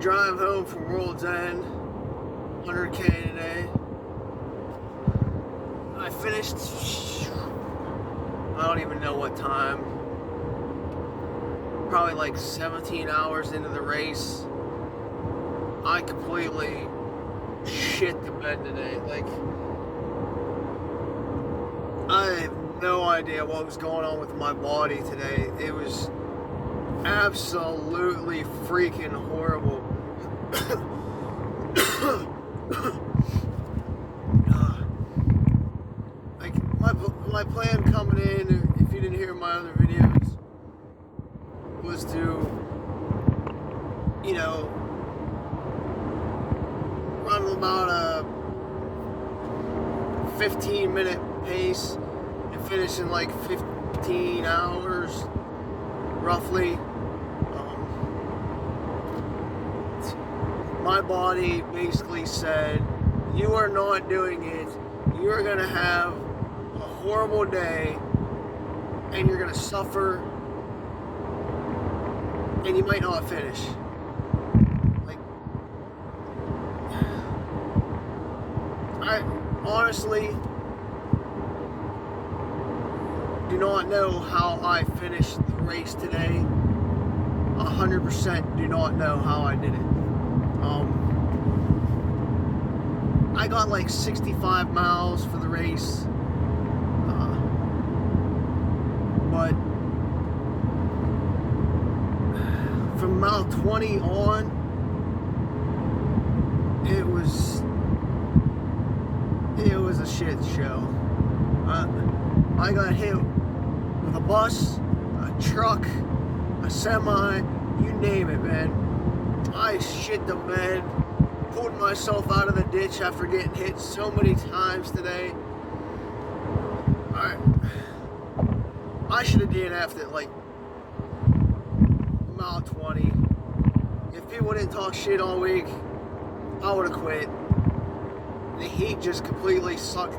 drive home from World's End, 100K today. I finished, I don't even know what time, probably like 17 hours into the race. I completely shit the bed today. Like, I have no idea what was going on with my body today. It was absolutely freaking horrible. Like, my plan coming in, if you didn't hear my other videos, was to, you know, run about a 15-minute pace and finish in like 15 hours, roughly. My body basically said, you are not doing it. You are going to have a horrible day and you're going to suffer and you might not finish. Like, I honestly do not know how I finished the race today. 100% do not know how I did it. I got like 65 miles for the race, but from mile 20 on, it was a shit show. I got hit with a bus, a truck, a semi, you name it, man. I shit the bed, pulled myself out of the ditch after getting hit so many times today. I should have DNF'd it like mile 20. If people didn't talk shit all week, I would have quit. The heat just completely sucked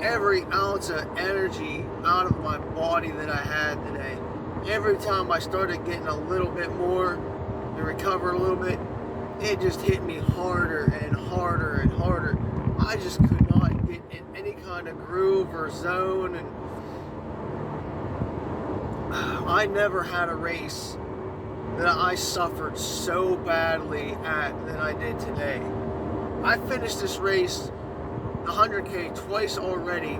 every ounce of energy out of my body that I had today. Every time I started getting a little bit more to recover a little bit, it just hit me harder and harder and harder. I just could not get in any kind of groove or zone, and I never had a race that I suffered so badly at than I did today. I finished this race, 100K, twice already,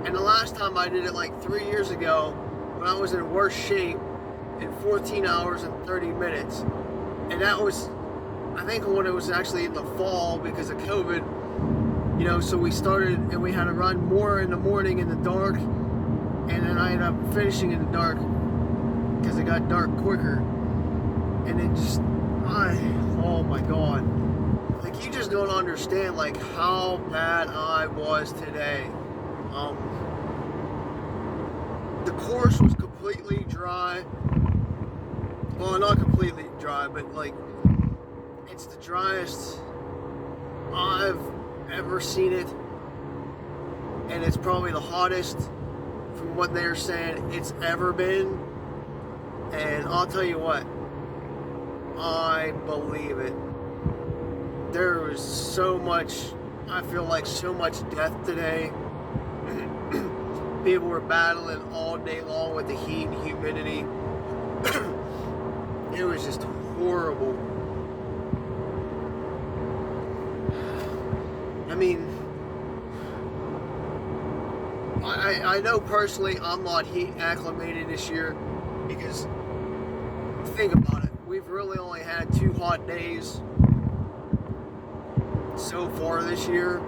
and the last time I did it like 3 years ago when I was in worse shape in 14 hours and 30 minutes. And that was, I think, when it was actually in the fall because of COVID, you know, so we started and we had to run more in the morning in the dark, and then I ended up finishing in the dark because it got dark quicker. And it just, oh my God. Like, you just don't understand, like, how bad I was today. The course was completely dry. Well, not completely dry, but, like, it's the driest I've ever seen it. And it's probably the hottest, from what they're saying, it's ever been. And I'll tell you what, I believe it. There was so much, I feel like so much death today. People were battling all day long with the heat and humidity. It was just horrible. I mean, I know personally I'm not heat acclimated this year because, think about it, we've really only had 2 hot days so far this year.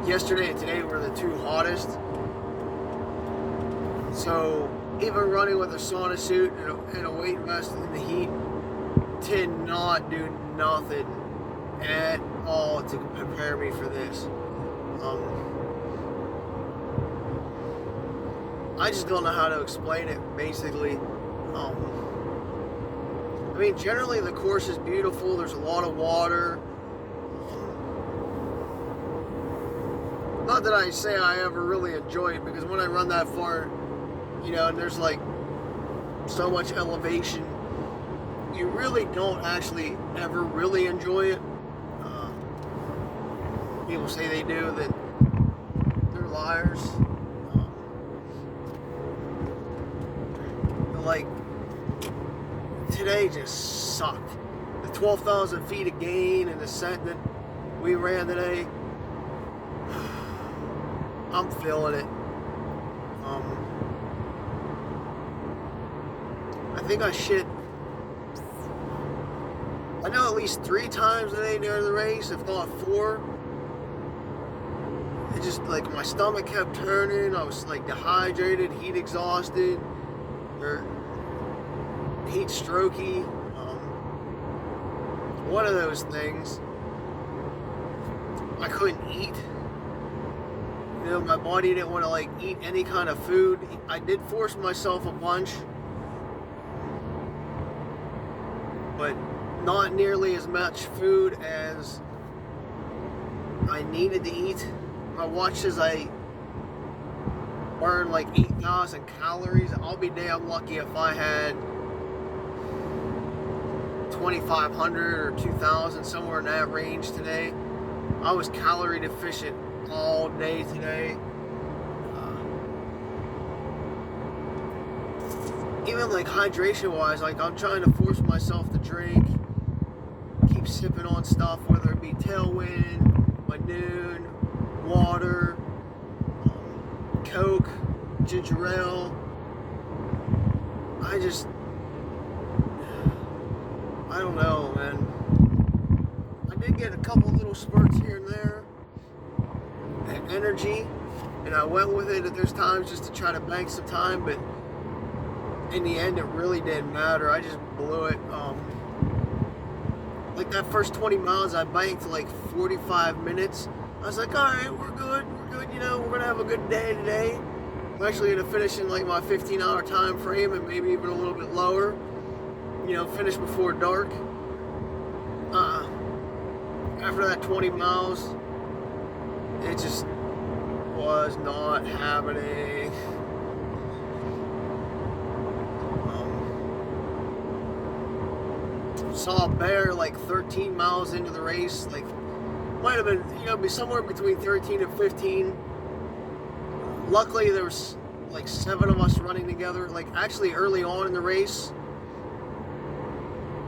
Yesterday and today were the 2 hottest. So even running with a sauna suit and a weight vest in the heat did not do nothing at all to prepare me for this. I just don't know how to explain it, basically. I mean, generally the course is beautiful. There's a lot of water. Not that I say I ever really enjoy it, because when I run that far, you know, and there's like so much elevation, you really don't actually ever really enjoy it. Uh, People say they do, that they're liars. But like, today just sucked. The 12,000 feet of gain and descent that we ran today, I'm feeling it. I think I shit, I know at least 3 times today near the race, if not 4. It just, like, my stomach kept turning. I was like dehydrated, heat exhausted, or heat strokey. One of those things. I couldn't eat. You know, my body didn't want to like eat any kind of food. I did force myself a bunch, but not nearly as much food as I needed to eat. I watched as I burn like 8,000 calories. I'll be damn lucky if I had 2,500 or 2,000, somewhere in that range today. I was calorie deficient all day today. Even like hydration wise, like I'm trying to force myself to drink, keep sipping on stuff, whether it be Tailwind, my Noon, water, Coke, ginger ale. I don't know, man. I did get a couple little spurts here and there and energy, and I went with it at those times just to try to bank some time, but in the end it really didn't matter. I just blew it. Like that first 20 miles I banked like 45 minutes. I was like, alright, we're good, you know, we're gonna have a good day today. I'm actually gonna finish in like my 15-hour time frame and maybe even a little bit lower. You know, finish before dark. After that 20 miles, it just was not happening. Saw a bear like 13 miles into the race. Like, might have been, you know, be somewhere between 13 and 15. Luckily, there was like 7 of us running together. Like, actually, early on in the race,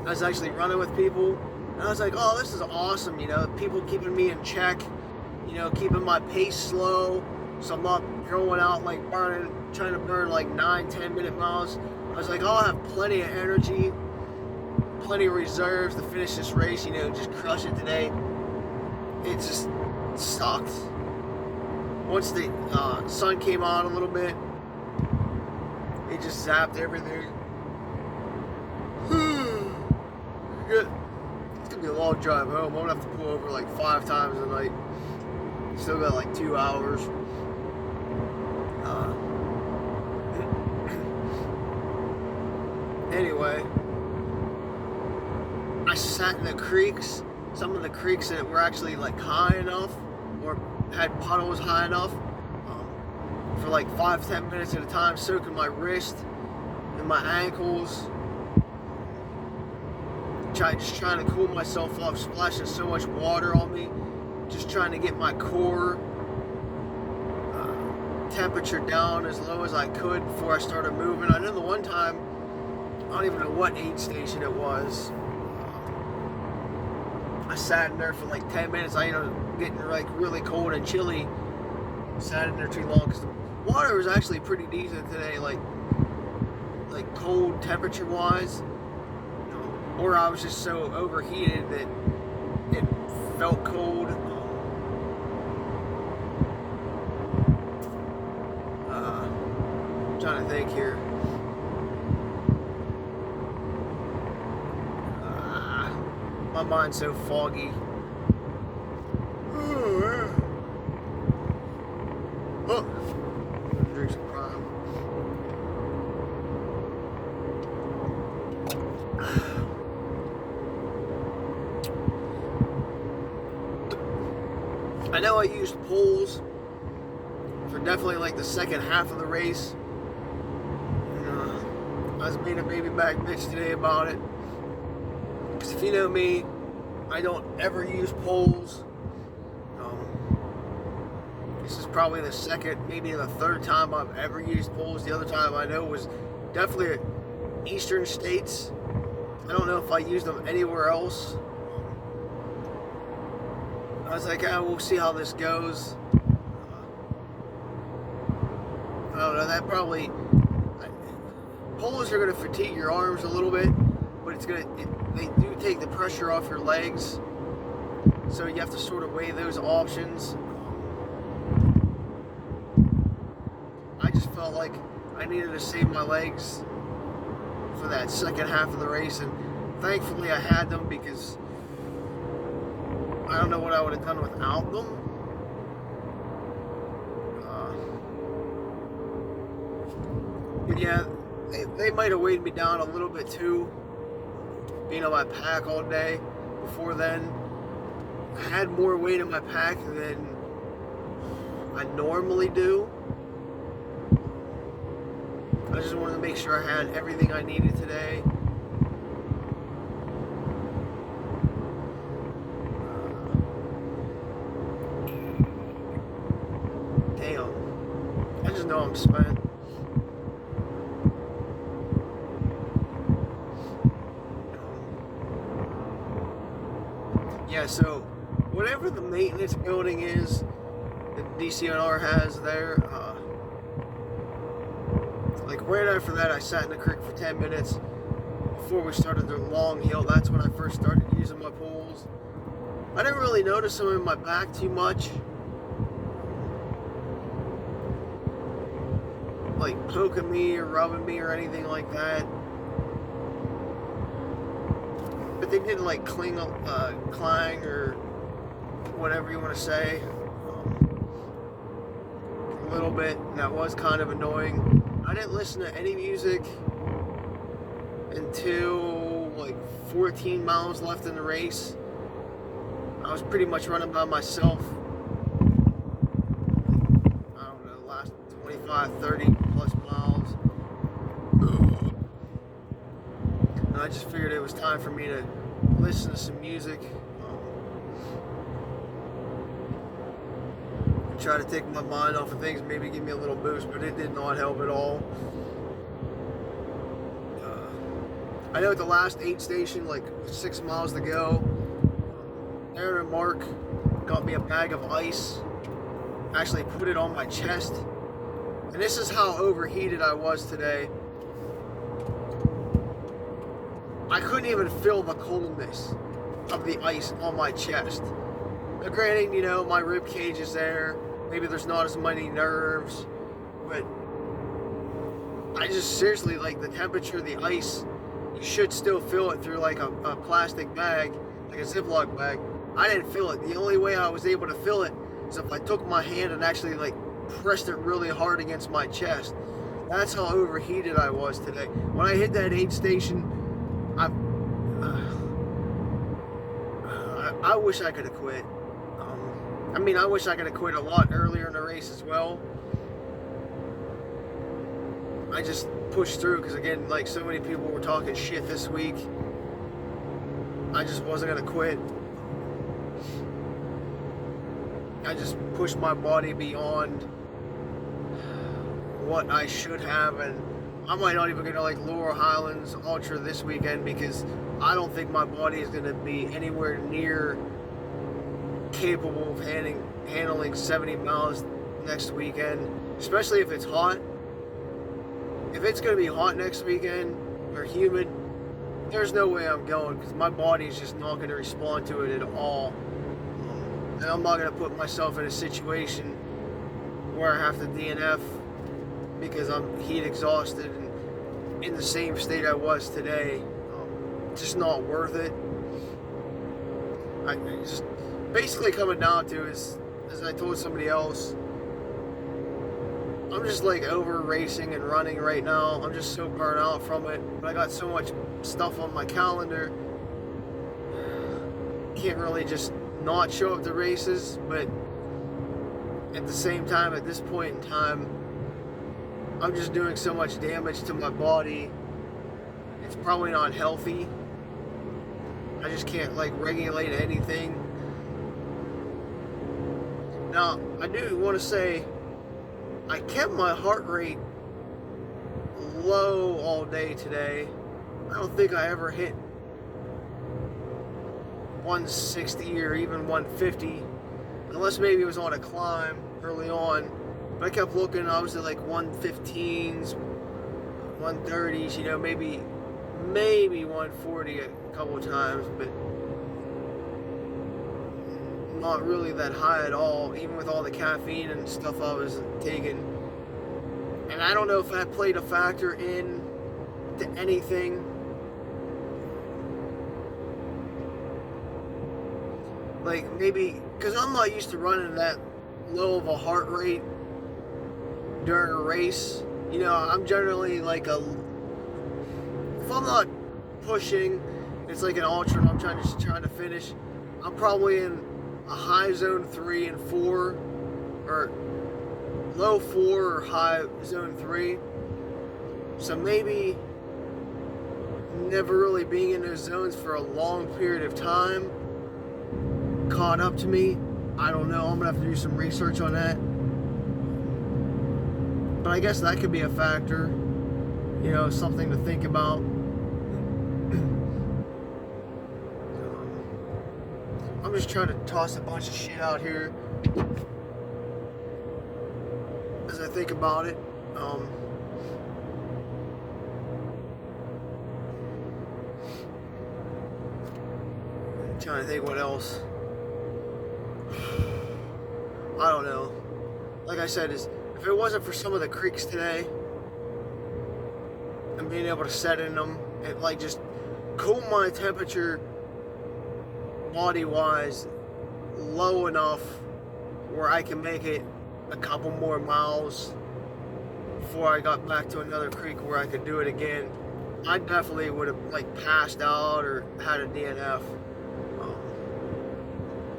I was actually running with people, and I was like, oh, this is awesome, you know, people keeping me in check, you know, keeping my pace slow, so I'm not going out like trying to burn like 9-10 minute miles. I was like, oh, I have plenty of energy, plenty of reserves to finish this race, you know, just crush it today. It just sucked. Once the sun came on a little bit, it just zapped everything. Good. It's gonna be a long drive home. I'm gonna have to pull over like 5 times a night. Still got like 2 hours. Anyway, I sat in the creeks. Some of the creeks that were actually like high enough, or had puddles high enough, for like 5-10 minutes at a time, soaking my wrist and my ankles. Just trying to cool myself off, splashing so much water on me, just trying to get my core temperature down as low as I could before I started moving. I know the one time, I don't even know what aid station it was, I sat in there for like 10 minutes. I ended up getting like really cold and chilly. Sat in there too long because the water was actually pretty decent today, like cold temperature wise. Or I was just so overheated that it felt cold. I'm trying to think here. My mind's so foggy. Oh, drink some Prime. I know I used poles for definitely like the second half of the race. I was being a baby back bitch today about it. if you know me, I don't ever use poles. This is probably the second, maybe the third time I've ever used poles. The other time I know was definitely at Eastern States. I don't know if I used them anywhere else. I was like, we'll see how this goes. I don't know, that probably, poles are going to fatigue your arms a little bit, but they do take the pressure off your legs. So you have to sort of weigh those options. I just felt like I needed to save my legs for that second half of the race, and thankfully I had them, because I don't know what I would have done without them. But yeah, they might have weighed me down a little bit too, being on my pack all day. Before then, I had more weight in my pack than I normally do. I just wanted to make sure I had everything I needed today. Damn. I just know I'm spent. Yeah, so whatever the maintenance building is that DCNR has there, like right after that, I sat in the creek for 10 minutes before we started the long hill. That's when I first started using my poles. I didn't really notice them in my back too much, like poking me or rubbing me or anything like that. But they didn't like clang or whatever you want to say. A little bit, and that was kind of annoying. I didn't listen to any music until like 14 miles left in the race. I was pretty much running by myself. I don't know, last 25, 30 plus miles. And I just figured it was time for me to listen to some music. Try to take my mind off of things, maybe give me a little boost, but it did not help at all. I know at the last aid station, like 6 miles to go, Aaron and Mark got me a bag of ice, actually put it on my chest, and this is how overheated I was today. I couldn't even feel the coldness of the ice on my chest. Now, granted, you know, my rib cage is there. Maybe there's not as many nerves, but I just seriously, like, the temperature of the ice, you should still feel it through like a plastic bag, like a Ziploc bag. I didn't feel it. The only way I was able to feel it is if I took my hand and actually like pressed it really hard against my chest. That's how overheated I was today. When I hit that aid station, I wish I could have quit. I mean, I wish I could have quit a lot earlier in the race as well. I just pushed through because, again, like so many people were talking shit this week. I just wasn't going to quit. I just pushed my body beyond what I should have, and I might not even go to like Laurel Highlands Ultra this weekend because I don't think my body is going to be anywhere near capable of handling 70 miles next weekend, especially if it's hot. If it's going to be hot next weekend or humid, there's no way I'm going because my body's just not going to respond to it at all. And I'm not going to put myself in a situation where I have to DNF because I'm heat exhausted and in the same state I was today. Just not worth it. I just basically coming down to is, as I told somebody else, I'm just like over racing and running right now. I'm just so burnt out from it. But I got so much stuff on my calendar. Can't really just not show up to races, but at the same time, at this point in time, I'm just doing so much damage to my body. It's probably not healthy. I just can't like regulate anything. Now, I do want to say I kept my heart rate low all day today. I don't think I ever hit 160 or even 150, unless maybe it was on a climb early on. But I kept looking, I was at like 115s, 130s, you know, maybe 140 a couple of times, but not really that high at all, even with all the caffeine and stuff I was taking. And I don't know if that played a factor in to anything. Like maybe because I'm not used to running that low of a heart rate during a race. You know, I'm generally like if I'm not pushing, it's like an ultra and I'm trying to finish, I'm probably in a high zone 3 and 4, or low 4 or high zone 3. So maybe never really being in those zones for a long period of time caught up to me. I don't know. I'm gonna have to do some research on that. But I guess that could be a factor. You know, something to think about. I'm just trying to toss a bunch of shit out here as I think about it. I'm trying to think what else. I don't know. Like I said, if it wasn't for some of the creeks today and being able to set in them, it like just cool my temperature body-wise low enough where I can make it a couple more miles before I got back to another creek where I could do it again, I definitely would have like passed out or had a DNF.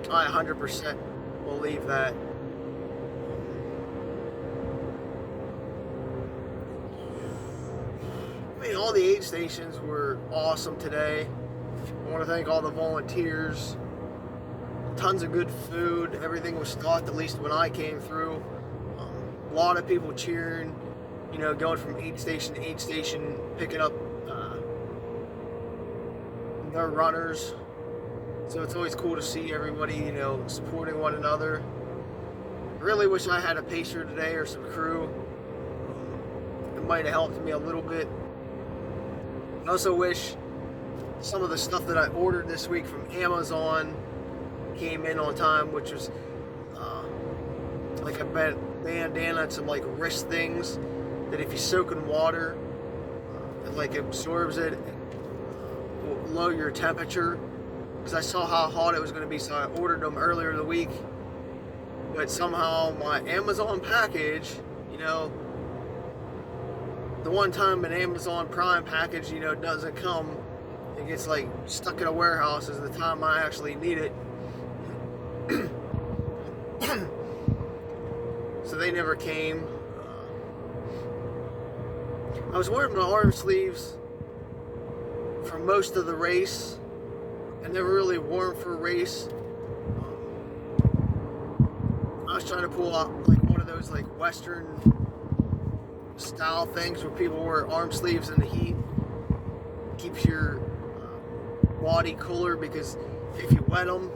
I 100% believe that. I mean, all the aid stations were awesome today. I want to thank all the volunteers. Tons of good food. Everything was stocked, at least when I came through. A lot of people cheering, you know, going from aid station to aid station, picking up their runners. So it's always cool to see everybody, you know, supporting one another. Really wish I had a pacer today or some crew. It might have helped me a little bit. I also wish some of the stuff that I ordered this week from Amazon came in on time, which was like a bandana and some like wrist things that if you soak in water, it like absorbs it, will lower your temperature. Because I saw how hot it was going to be, so I ordered them earlier in the week. But somehow my Amazon package, you know, the one time an Amazon Prime package, you know, doesn't come, it gets like stuck in a warehouse is the time I actually need it. So they never came. I was wearing my arm sleeves for most of the race. I never really wore them for a race. I was trying to pull out like one of those like Western style things where people wear arm sleeves in the heat. Keeps your body cooler because if you wet them,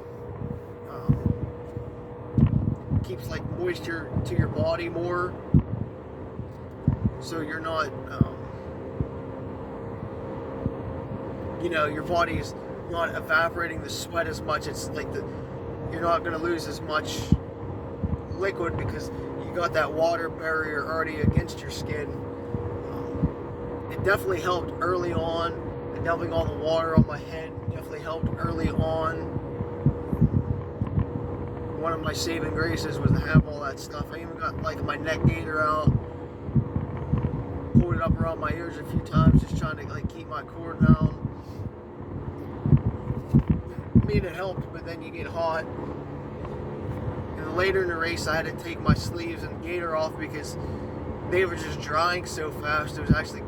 keeps like moisture to your body more. So you're not, you know, your body's not evaporating the sweat as much. It's like you're not going to lose as much liquid because you got that water barrier already against your skin. It definitely helped early on, and dumping all the water on my head definitely helped early on. One of my saving graces was to have all that stuff. I even got like my neck gaiter out, pulled it up around my ears a few times, just trying to like keep my cord down. I mean, it helped, but then you get hot. And later in the race, I had to take my sleeves and gaiter off because they were just drying so fast. It was actually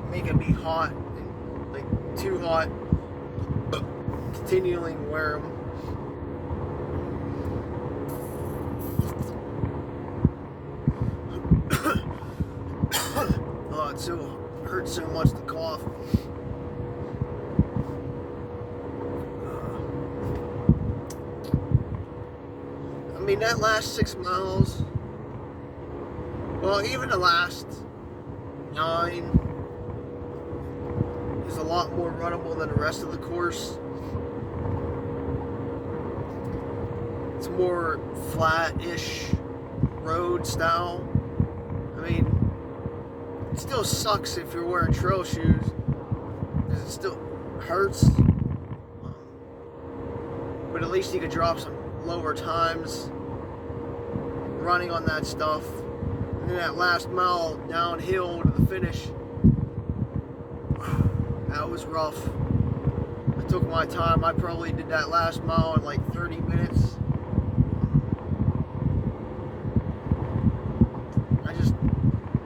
making me hot, and, like too hot. continuing wear them. Oh, it hurts so much to cough. I mean, that last 6 miles, well, even the last 9 is a lot more runnable than the rest of the course. It's more flat-ish road style. I mean, it still sucks if you're wearing trail shoes, because it still hurts. But at least you could drop some lower times running on that stuff. And then that last mile downhill to the finish, that was rough. I took my time. I probably did that last mile in like 30 minutes.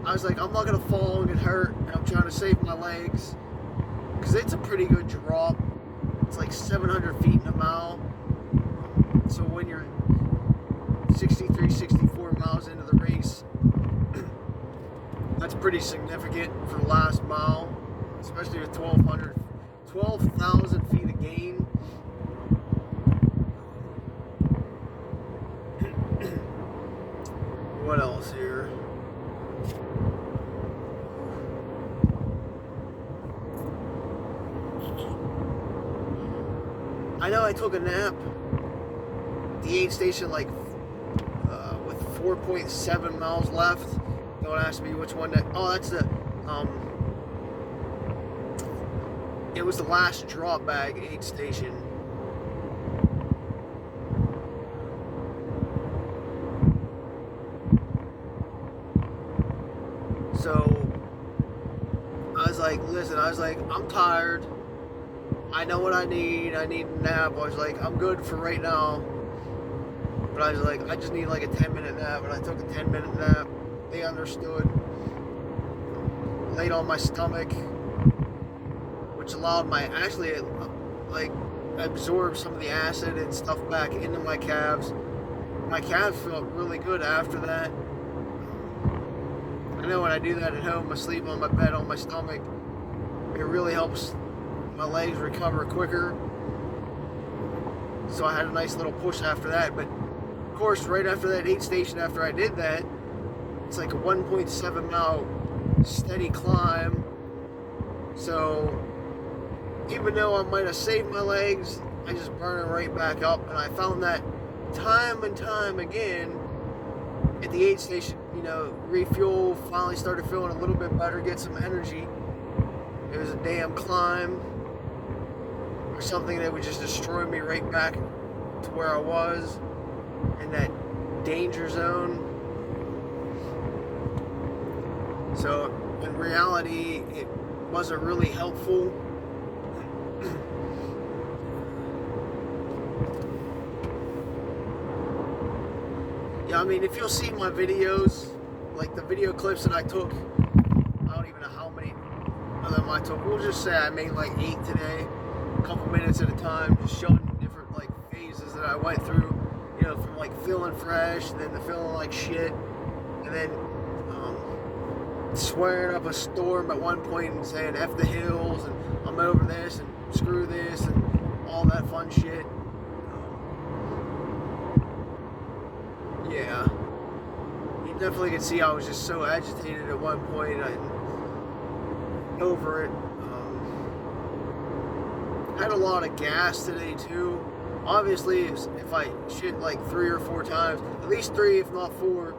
I was like, I'm not gonna fall and get hurt, and I'm trying to save my legs, because it's a pretty good drop. It's like 700 feet in a mile. So when you're 63, 64 miles into the race, that's pretty significant for the last mile, especially with 12,000 feet of gain. What else here? I know I took a nap at the aid station with 4.7 miles left. Don't ask me which one that. Oh, that's the. It was the last drop bag aid station. So I was like, listen, I'm tired. I know what I need. I need a nap. I was like, I'm good for right now. But I was like, I just need like a 10-minute nap. And I took a 10-minute nap. They understood. Laid on my stomach, which allowed absorb some of the acid and stuff back into my calves. My calves felt really good after that. I know when I do that at home, I sleep on my bed on my stomach. It really helps my legs recover quicker. So I had a nice little push after that. But of course, right after that aid station, after I did that, it's like a 1.7 mile steady climb. So even though I might have saved my legs, I just burn them right back up. And I found that time and time again at the aid station, refuel, finally started feeling a little bit better, get some energy. It was a damn climb or something that would just destroy me right back to where I was in that danger zone. So in reality, it wasn't really helpful. Yeah, I mean, if you'll see my videos, like the video clips that I took, I don't even know how many of them I took. We'll just say I made like 8 today, a couple minutes at a time, just showing different like phases that I went through, from like feeling fresh, then to feeling like shit, and then swearing up a storm at one point and saying F the hills and I'm over this and screw this and all that fun shit. Yeah, you definitely could see I was just so agitated at one point. Over it. Had a lot of gas today too. Obviously, if I shit like 3 or 4 times, at least 3 if not 4,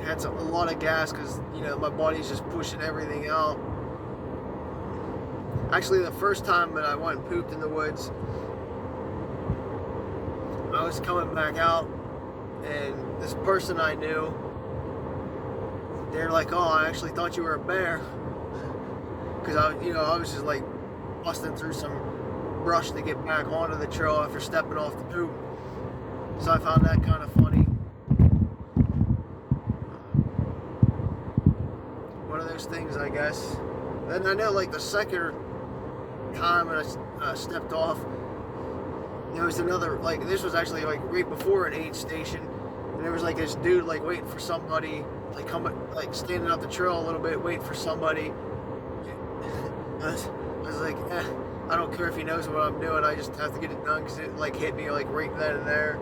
had a lot of gas because my body's just pushing everything out. Actually, the first time that I went and pooped in the woods, I was coming back out, and this person I knew, they're like, "Oh, I actually thought you were a bear," because I was just like busting through some brush to get back onto the trail after stepping off the poop. So I found that kind of funny. One of those things, I guess. Then I know, like the second time, and I stepped off. There was another, like, this was actually like right before an aid station, and there was like this dude like waiting for somebody, like like standing up the trail a little bit, waiting for somebody. I was like, I don't care if he knows what I'm doing, I just have to get it done, because it like hit me like right then and there.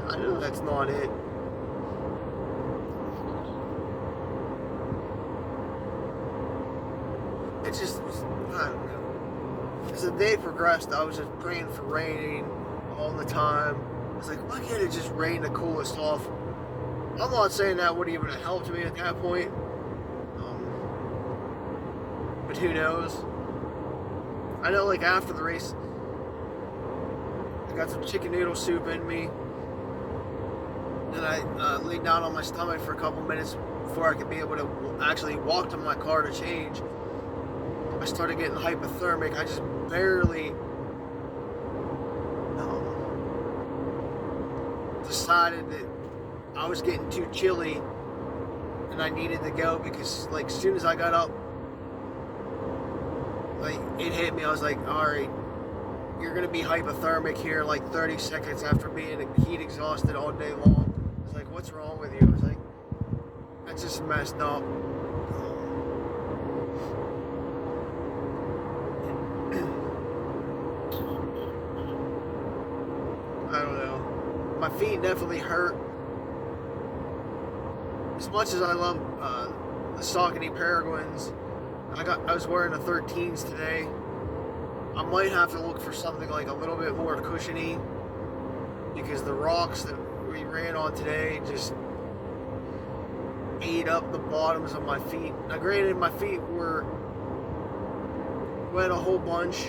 I know that's not it. It's just, I don't know. As the day progressed, I was just praying for rain all the time. I was like, why can't it just rain to cool us off? I'm not saying that would even have helped me at that point. But who knows? I know, like, after the race, I got some chicken noodle soup in me. And I laid down on my stomach for a couple minutes before I could be able to actually walk to my car to change. I started getting hypothermic. I just barely decided that I was getting too chilly and I needed to go, because like as soon as I got up, like it hit me. I was like, alright, you're gonna be hypothermic here like 30 seconds after being heat exhausted all day long. I was like, what's wrong with you? I was like, that's just messed up. I don't know. My feet definitely hurt. As much as I love the Saucony Peregrines, I was wearing the 13s today. I might have to look for something like a little bit more cushiony, because the rocks that we ran on today just ate up the bottoms of my feet. Now granted, my feet were wet a whole bunch,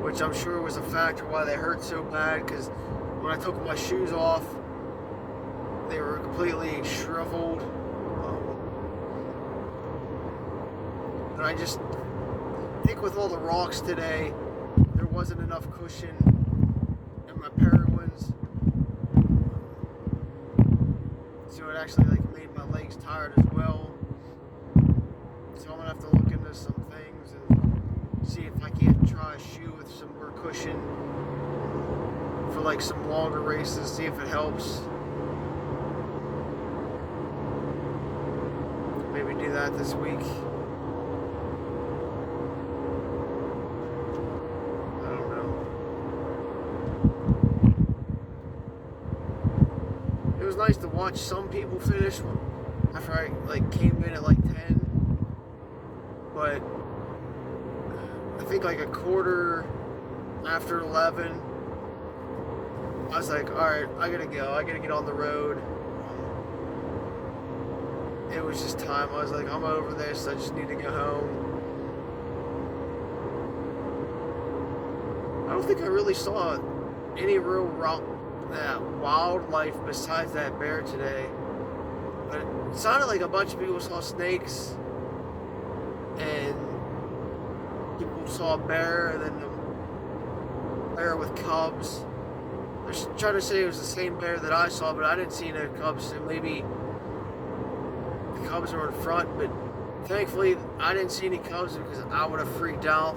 which I'm sure was a factor why they hurt so bad, because when I took my shoes off, they were completely shriveled. And I just think with all the rocks today, there wasn't enough cushion in my Peregrines, so it actually like made my legs tired as well. So I'm gonna have to look into some things and see if I can't try a shoe with some more cushion for like some longer races, see if it helps. Maybe do that this week. Nice to watch some people finish after I like came in at like 10, but I think like a quarter after 11 I was like, alright, I gotta get on the road. It was just time. I was like, I'm over this, I just need to go home. I don't think I really saw any real wildlife besides that bear today, but it sounded like a bunch of people saw snakes, and people saw a bear, and then a bear with cubs. They're trying to say it was the same bear that I saw, but I didn't see no cubs, so maybe the cubs were in front, but thankfully I didn't see any cubs, because I would have freaked out.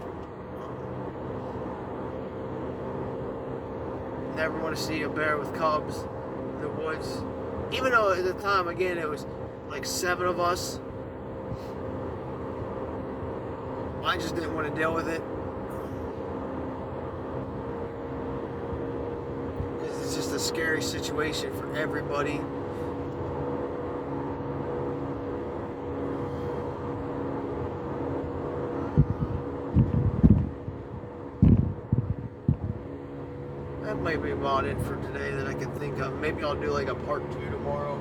Never want to see a bear with cubs in the woods. Even though at the time, again, it was like 7 of us. I just didn't want to deal with it. Because it's just a scary situation for everybody. That might be about it for today that I can think of. Maybe I'll do like a part 2 tomorrow.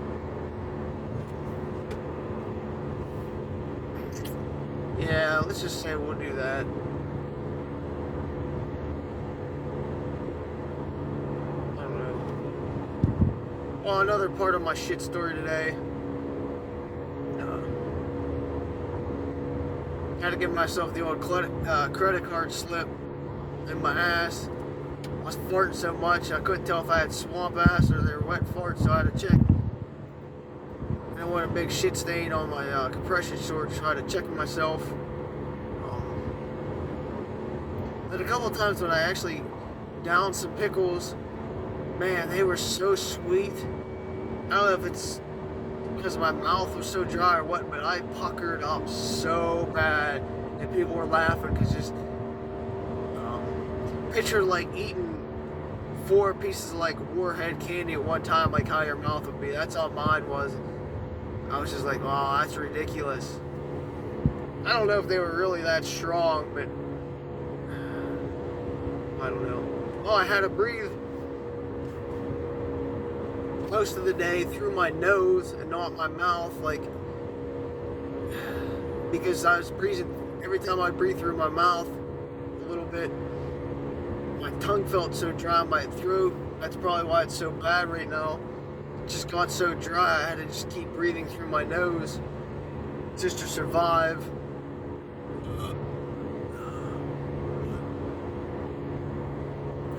Yeah, let's just say we'll do that. I don't know. Well, another part of my shit story today. Had to give myself the old credit card slip. in my ass. I was farting so much I couldn't tell if I had swamp ass or they were wet farts, so I had to check. And I went a big shit stain on my compression shorts, so I had to check myself. But a couple of times when I actually downed some pickles, man, they were so sweet. I don't know if it's because my mouth was so dry or what, but I puckered up so bad, and people were laughing because just picture like eating 4 pieces of like Warhead candy at one time, like how your mouth would be. That's how mine was. I was just like, oh, that's ridiculous. I don't know if they were really that strong, but I don't know. Well, I had to breathe most of the day through my nose and not my mouth, like, because I was breathing, every time I breathe through my mouth a little bit, my tongue felt so dry, my throat, that's probably why it's so bad right now. It just got so dry, I had to just keep breathing through my nose just to survive.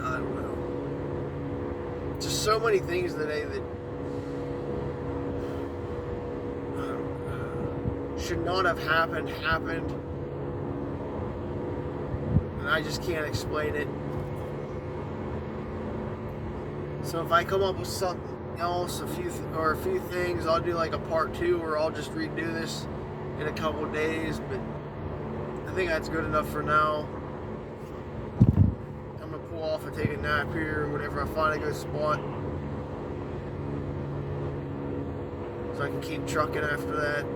I don't know. Just so many things today that should not have happened, and I just can't explain it. So if I come up with something else, a few things, I'll do like a part 2, or I'll just redo this in a couple days. But I think that's good enough for now. I'm gonna pull off and take a nap here whenever I find a good spot, so I can keep trucking after that.